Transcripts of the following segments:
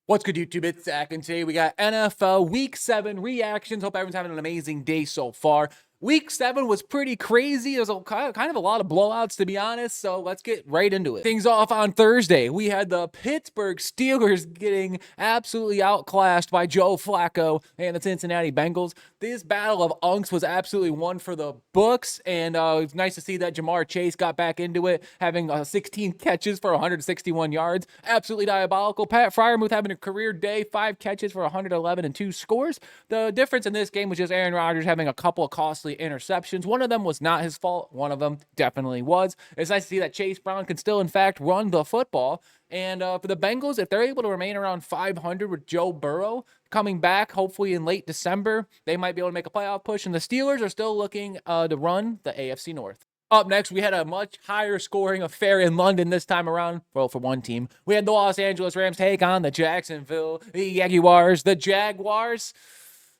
What's good, YouTube? It's Zach, and today we got NFL Week 7 reactions. Hope everyone's having an amazing day so far. Week 7 was pretty crazy. There was kind of a lot of blowouts, to be honest, so let's get right into it. Things off on Thursday. We had the Pittsburgh Steelers getting absolutely outclassed by Joe Flacco and the Cincinnati Bengals. This battle of unks was absolutely one for the books, and it's nice to see that Jamar Chase got back into it, having 16 catches for 161 yards. Absolutely diabolical. Pat Freiermuth having a career day, 5 catches for 111 and 2 scores. The difference in this game was just Aaron Rodgers having a couple of costly interceptions. One of them was not his fault. One of them definitely was. It's nice to see that Chase Brown can still, in fact, run the football. And for the Bengals, if they're able to remain around 500 with Joe Burrow coming back, hopefully in late December, they might be able to make a playoff push. And the Steelers are still looking to run the AFC North. Up next, we had a much higher scoring affair in London this time around. Well, for one team. We had the Los Angeles Rams take on the Jacksonville Jaguars. The Jaguars,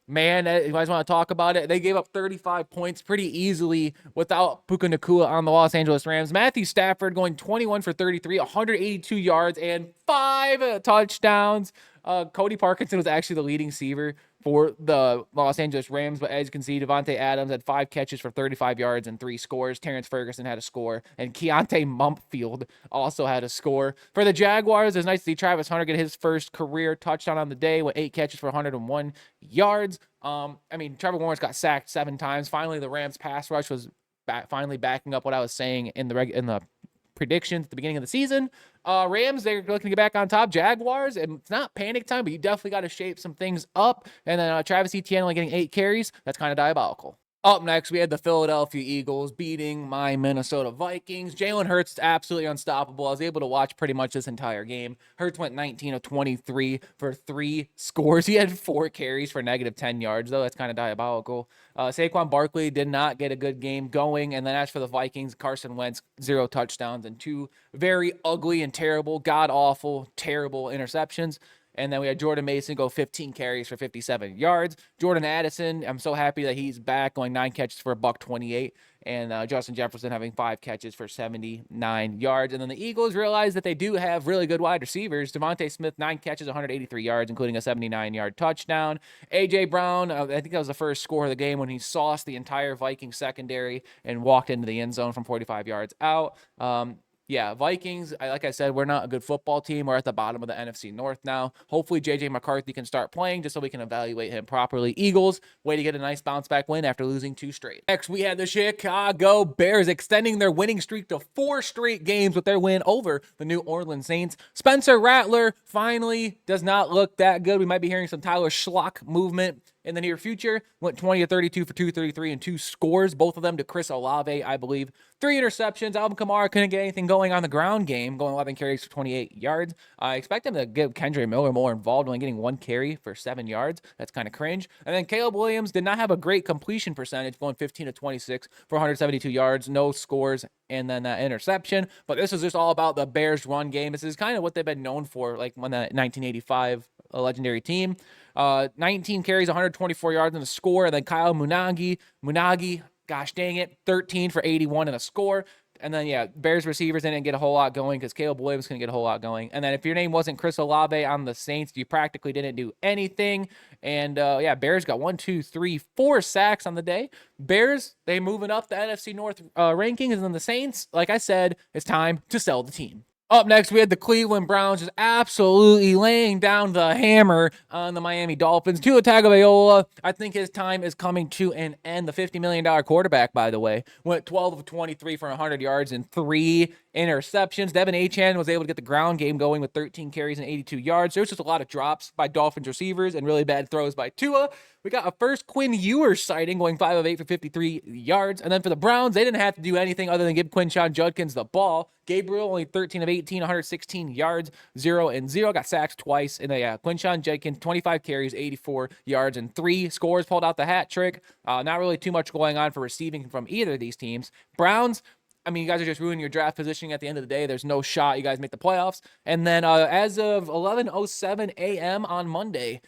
man, you guys want to talk about it? They gave up 35 points pretty easily without Puka Nacua on the Los Angeles Rams. Matthew Stafford going 21 for 33, 182 yards, and 5 touchdowns. Cody Parkinson was actually the leading receiver for the Los Angeles Rams, but as you can see, Devontae Adams had 5 catches for 35 yards and 3 scores. Terrence Ferguson had a score, and Keontae Mumpfield also had a score. For the Jaguars, it's nice to see Travis Hunter get his first career touchdown on the day with 8 catches for 101 yards. Trevor Lawrence got sacked 7 times. Finally, the Rams pass rush was finally backing up what I was saying in the predictions at the beginning of the season. Rams, they're looking to get back on top. Jaguars, and it's not panic time, but you definitely got to shape some things up. And then Travis Etienne only getting 8 carries. That's kind of diabolical. Up next, we had the Philadelphia Eagles beating my Minnesota Vikings. Jalen Hurts is absolutely unstoppable. I was able to watch pretty much this entire game. Hurts went 19 of 23 for 3 scores. He had 4 carries for negative 10 yards, though. That's kind of diabolical. Saquon Barkley did not get a good game going. And then as for the Vikings, Carson Wentz, 0 touchdowns and 2 very ugly and terrible, god-awful, terrible interceptions. And then we had Jordan Mason go 15 carries for 57 yards. Jordan Addison, I'm so happy that he's back, going 9 catches for $128. And Justin Jefferson having 5 catches for 79 yards. And then the Eagles realized that they do have really good wide receivers. Devontae Smith, 9 catches, 183 yards, including a 79-yard touchdown. A.J. Brown, I think that was the first score of the game when he sauced the entire Viking secondary and walked into the end zone from 45 yards out. Yeah, Vikings, like I said, we're not a good football team. We're at the bottom of the NFC North now. Hopefully, J.J. McCarthy can start playing just so we can evaluate him properly. Eagles, way to get a nice bounce-back win after losing 2 straight. Next, we had the Chicago Bears extending their winning streak to 4 straight games with their win over the New Orleans Saints. Spencer Rattler finally does not look that good. We might be hearing some Tyler Schlock movement in the near future. Went 20 of 32 for 233 and 2 scores, both of them to Chris Olave, I believe. 3 interceptions. Alvin Kamara couldn't get anything going on the ground game, going 11 carries for 28 yards. I expect him to give Kendre Miller more involved, only getting 1 carry for 7 yards. That's kind of cringe. And then Caleb Williams did not have a great completion percentage, going 15 of 26 for 172 yards, no scores, and then that interception. But this is just all about the Bears' run game. This is kind of what they've been known for, like when the 1985 legendary team. 19 carries, 124 yards and a score. And then Kyle Munagi, gosh dang it, 13 for 81 and a score. And then, yeah, Bears receivers didn't get a whole lot going because Caleb Williams couldn't get a whole lot going. And then if your name wasn't Chris Olave on the Saints, you practically didn't do anything. And, Bears got 4 sacks on the day. Bears, they moving up the NFC North rankings. And then the Saints, like I said, it's time to sell the team. Up next, we had the Cleveland Browns just absolutely laying down the hammer on the Miami Dolphins. Tua Tagovailoa, I think his time is coming to an end. The $50 million quarterback, by the way, went 12 of 23 for 100 yards and 3 interceptions. Devin Achane was able to get the ground game going with 13 carries and 82 yards. There was just a lot of drops by Dolphins receivers and really bad throws by Tua. We got a first Quinn Ewers sighting, going 5 of 8 for 53 yards. And then for the Browns, they didn't have to do anything other than give Quinshon Judkins the ball. Gabriel only 13 of 18, 116 yards, 0 and 0. Got sacked twice. And Quinshon Judkins, 25 carries, 84 yards, and 3 scores. Pulled out the hat trick. Not really too much going on for receiving from either of these teams. Browns, you guys are just ruining your draft positioning at the end of the day. There's no shot you guys make the playoffs. And then as of 11:07 a.m. on Monday,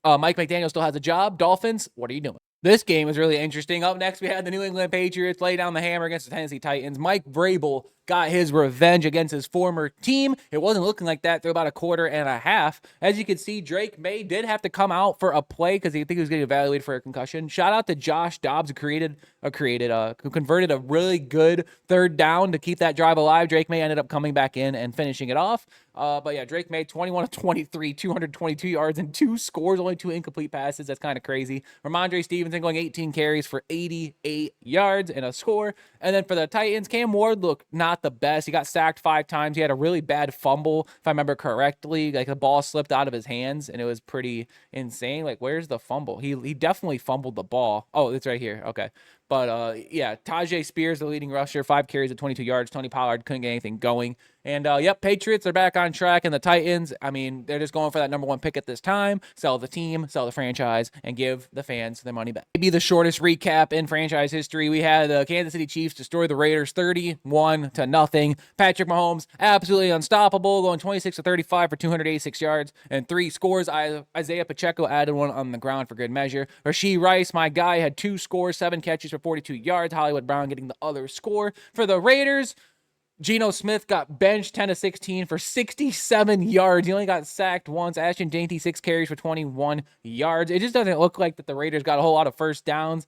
Mike McDaniel still has a job. Dolphins, what are you doing? This game is really interesting. Up next, we had the New England Patriots lay down the hammer against the Tennessee Titans. Mike Vrabel got his revenge against his former team. It wasn't looking like that through about a quarter and a half. As you can see, Drake May did have to come out for a play because he think he was getting evaluated for a concussion. Shout out to Josh Dobbs, who converted a really good third down to keep that drive alive. Drake May ended up coming back in and finishing it off. But yeah, Drake made 21 of 23, 222 yards and 2 scores, only 2 incomplete passes. That's kind of crazy. Ramondre Stevenson going 18 carries for 88 yards and a score. And then for the Titans, Cam Ward looked not the best. He got sacked 5 times. He had a really bad fumble, if I remember correctly. Like the ball slipped out of his hands, and it was pretty insane. Like, where's the fumble? He definitely fumbled the ball. Oh, it's right here. Okay. But yeah, Tajay Spears, the leading rusher, 5 carries at 22 yards. Tony Pollard couldn't get anything going. And yep, Patriots are back on track. And the Titans, I mean, they're just going for that number 1 pick at this time. Sell the team, sell the franchise, and give the fans their money back. Maybe the shortest recap in franchise history. We had the Kansas City Chiefs destroy the Raiders 31-0. Patrick Mahomes, absolutely unstoppable, going 26 of 35 for 286 yards and 3 scores. Isaiah Pacheco added 1 on the ground for good measure. Rashee Rice, my guy, had 2 scores, 7 catches for 42 yards. Hollywood Brown getting the other score. For the Raiders, Geno Smith got benched 10 of 16 for 67 yards. He only got sacked once. Ashton Dainty, 6 carries for 21 yards. It just doesn't look like that the Raiders got a whole lot of first downs.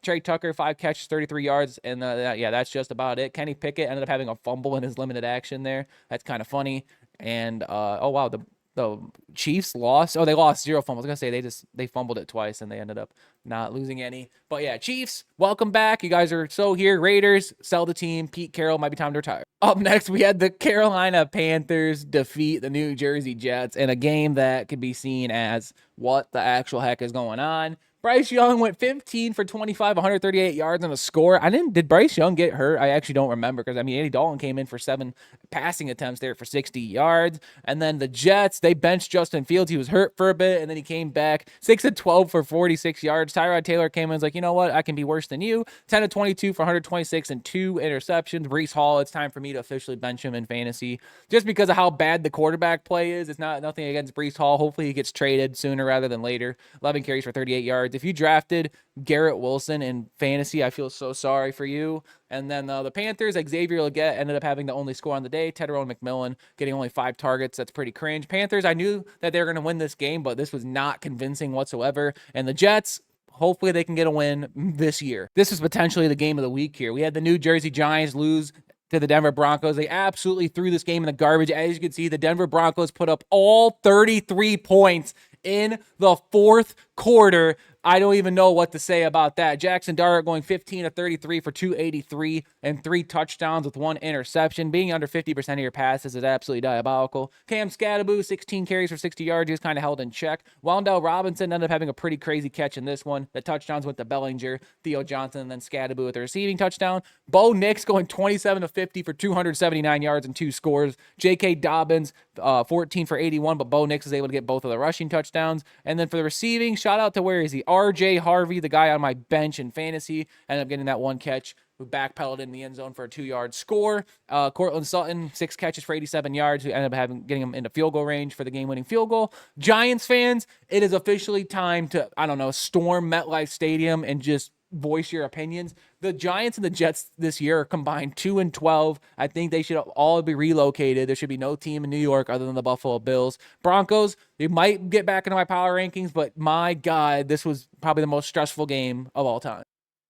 Trey Tucker, 5 catches, 33 yards. And yeah, that's just about it. Kenny Pickett ended up having a fumble in his limited action there. That's kind of funny. And, oh, wow, the Chiefs lost. Oh, they lost 0 fumbles. I was going to say they fumbled it twice and they ended up not losing any. But yeah, Chiefs, welcome back. You guys are so here. Raiders, sell the team. Pete Carroll, might be time to retire. Up next, we had the Carolina Panthers defeat the New Jersey Jets in a game that could be seen as what the actual heck is going on. Bryce Young went 15 for 25, 138 yards and a score. Did Bryce Young get hurt? I actually don't remember because, I mean, Andy Dalton came in for 7 passing attempts there for 60 yards. And then the Jets, they benched Justin Fields. He was hurt for a bit, and then he came back 6 of 12 for 46 yards. Tyrod Taylor came in and was like, you know what? I can be worse than you. 10 of 22 for 126 and 2 interceptions. Breece Hall, it's time for me to officially bench him in fantasy just because of how bad the quarterback play is. It's nothing against Breece Hall. Hopefully he gets traded sooner rather than later. 11 carries for 38 yards. If you drafted Garrett Wilson in fantasy, I feel so sorry for you. And then the Panthers, Xavier Legette ended up having the only score on the day. Tyrone McMillan getting only 5 targets. That's pretty cringe. Panthers, I knew that they were going to win this game, but this was not convincing whatsoever. And the Jets, hopefully they can get a win this year. This is potentially the game of the week here. We had the New Jersey Giants lose to the Denver Broncos. They absolutely threw this game in the garbage. As you can see, the Denver Broncos put up all 33 points in the 4th quarter. I don't even know what to say about that. Jackson Dart going 15 of 33 for 283 and 3 touchdowns with 1 interception. Being under 50% of your passes is absolutely diabolical. Cam Scatteraboo, 16 carries for 60 yards. He was kind of held in check. Wandell Robinson ended up having a pretty crazy catch in this one. The touchdowns went to Bellinger, Theo Johnson, and then Scatteraboo with the receiving touchdown. Bo Nix going 27 of 50 for 279 yards and 2 scores. J.K. Dobbins, 14 for 81, but Bo Nix was able to get both of the rushing touchdowns. And then for the receiving, shout out to, where is he? RJ Harvey, the guy on my bench in fantasy, ended up getting that 1 catch, who backpedaled in the end zone for a 2-yard score. Cortland Sutton, 6 catches for 87 yards, who ended up getting him into field goal range for the game-winning field goal. Giants fans, it is officially time to, storm MetLife Stadium and just voice your opinions. The Giants and the Jets this year are combined 2-12. I think they should all be relocated. There should be no team in New York other than the Buffalo Bills. Broncos, they might get back into my power rankings, but my God, this was probably the most stressful game of all time.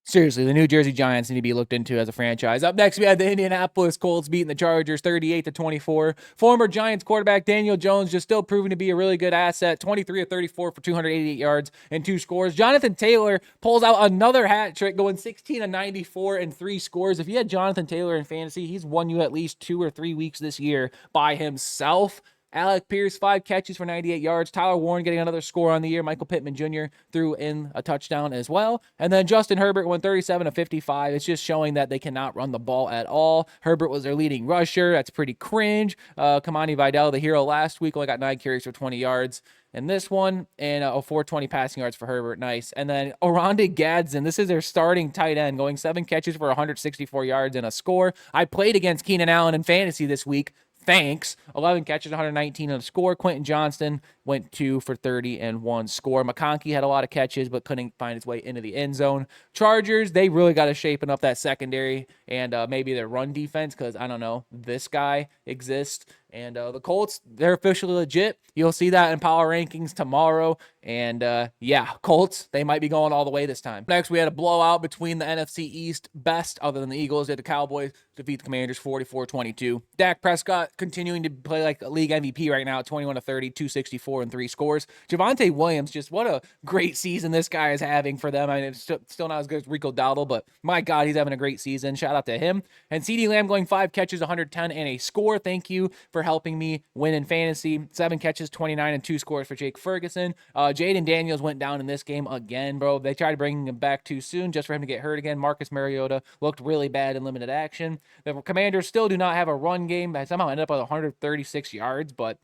Seriously, the New Jersey Giants need to be looked into as a franchise. Up next, we had the Indianapolis Colts beating the Chargers 38-24. Former Giants quarterback Daniel Jones just still proving to be a really good asset. 23 of 34 for 288 yards and 2 scores. Jonathan Taylor pulls out another hat trick, going 16 of 94 and 3 scores. If you had Jonathan Taylor in fantasy, he's won you at least 2 or 3 weeks this year by himself. Alec Pierce, 5 catches for 98 yards. Tyler Warren getting another score on the year. Michael Pittman Jr. threw in a touchdown as well. And then Justin Herbert went 37 of 55. It's just showing that they cannot run the ball at all. Herbert was their leading rusher. That's pretty cringe. Kamani Vidal, the hero last week, only got 9 carries for 20 yards in this one. And 420 passing yards for Herbert. Nice. And then Oronde Gadsden, this is their starting tight end, going 7 catches for 164 yards and a score. I played against Keenan Allen in fantasy this week. Thanks. 11 catches, 119 on the score. Quentin Johnston went 2 for 30 and 1 score. McConkey had a lot of catches, but couldn't find his way into the end zone. Chargers, they really got to shapen up that secondary and maybe their run defense because, I don't know, this guy exists. And the Colts, they're officially legit. You'll see that in power rankings tomorrow. And yeah, Colts, they might be going all the way this time. Next, we had a blowout between the NFC East best, other than the Eagles. They had the Cowboys defeat the Commanders 44-22. Dak Prescott continuing to play like a league MVP right now at 21 to 30, 264 and 3 scores. Javonte Williams, just what a great season this guy is having for them. I mean, it's still not as good as Rico Dowdle, but my God, he's having a great season. Shout out to him. And CeeDee Lamb going 5 catches, 110 and a score. Thank you for helping me win in fantasy. 7 catches, 29 and 2 scores for Jake Ferguson. Jaden Daniels went down in this game again, bro. They tried bringing him back too soon just for him to get hurt again. Marcus Mariota looked really bad in limited action. The Commanders still do not have a run game. They somehow ended up with 136 yards, but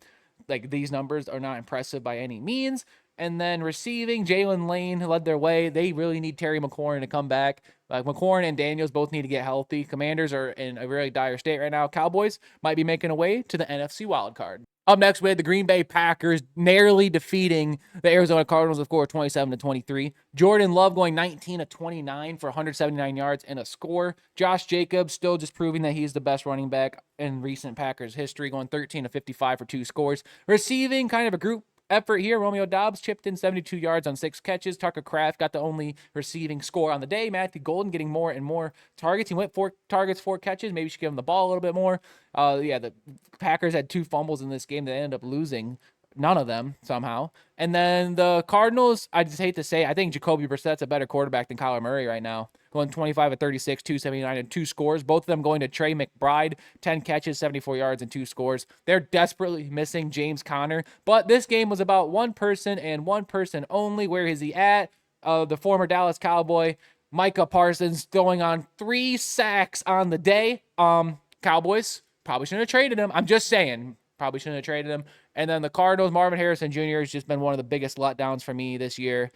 like these numbers are not impressive by any means. And then receiving, Jalen Lane led their way. They really need Terry McLaurin to come back. McLaurin and Daniels both need to get healthy. Commanders are in a really dire state right now. Cowboys might be making a way to the NFC wildcard. Up next, we had the Green Bay Packers narrowly defeating the Arizona Cardinals with a score of 27-23. Jordan Love going 19-29 for 179 yards and a score. Josh Jacobs still just proving that he's the best running back in recent Packers history, going 13-55 for 2 scores. Receiving, kind of a group effort here. Romeo Doubs chipped in 72 yards on 6 catches. Tucker Kraft got the only receiving score on the day. Matthew Golden getting more and more targets. He went 4 targets, 4 catches. Maybe you should give him the ball a little bit more. Yeah, the Packers had 2 fumbles in this game. They ended up losing none of them somehow. And then the Cardinals, I just hate to say, I think Jacoby Brissett's a better quarterback than Kyler Murray right now. Going 25-36, 279 and 2 scores. Both of them going to Trey McBride, 10 catches, 74 yards and 2 scores. They're desperately missing James Conner. But this game was about one person and one person only. Where is he at? The former Dallas Cowboy, Micah Parsons, going on 3 sacks on the day. Cowboys probably shouldn't have traded him. I'm just saying. Probably shouldn't have traded him. And then the Cardinals, Marvin Harrison Jr. has just been one of the biggest letdowns for me this year.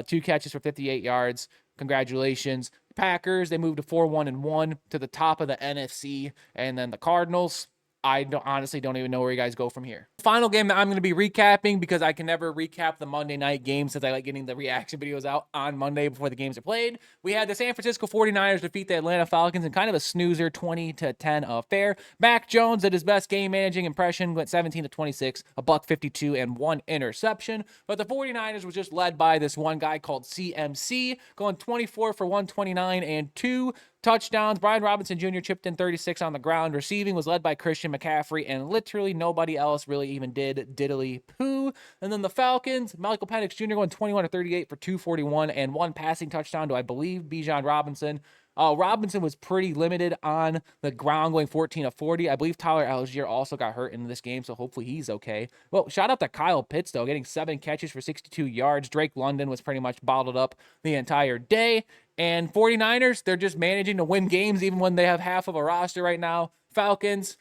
2 catches for 58 yards. Congratulations. Packers, they moved to 4-1-1 to the top of the NFC. And then the Cardinals, I honestly don't even know where you guys go from here. Final game that I'm going to be recapping because I can never recap the Monday night games since I like getting the reaction videos out on Monday before the games are played. We had the San Francisco 49ers defeat the Atlanta Falcons in kind of a snoozer 20-10 affair. Mac Jones did his best game managing impression, went 17-26, a $152 and 1 interception. But the 49ers was just led by this one guy called CMC, going 24 for 129 and 2 touchdowns. Brian Robinson Jr. chipped in 36 on the ground. Receiving was led by Christian McCaffrey, and literally nobody else really even did diddly poo. And then the Falcons, Michael Penix Jr. going 21-38 for 241 and 1 passing touchdown to, I believe, Bijan Robinson. Robinson was pretty limited on the ground, going 14-40. I believe Tyler Algier also got hurt in this game, so hopefully he's okay. Well, shout out to Kyle Pitts, though, getting 7 catches for 62 yards. Drake London was pretty much bottled up the entire day. And 49ers, they're just managing to win games even when they have half of a roster right now. Falcons,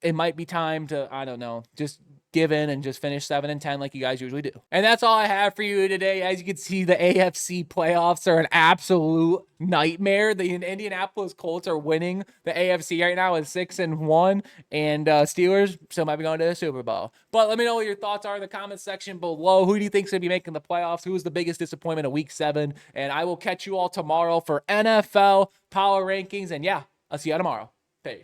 it might be time to, I don't know, just give in and just finish 7-10 like you guys usually do. And that's all I have for you today. As you can see, the AFC playoffs are an absolute nightmare. The Indianapolis Colts are winning the AFC right now at 6-1, and Steelers still might be going to the Super Bowl. But let me know what your thoughts are in the comments section below. Who do you think is going to be making the playoffs? Who is the biggest disappointment of Week 7? And I will catch you all tomorrow for NFL power rankings. And yeah, I'll see you tomorrow.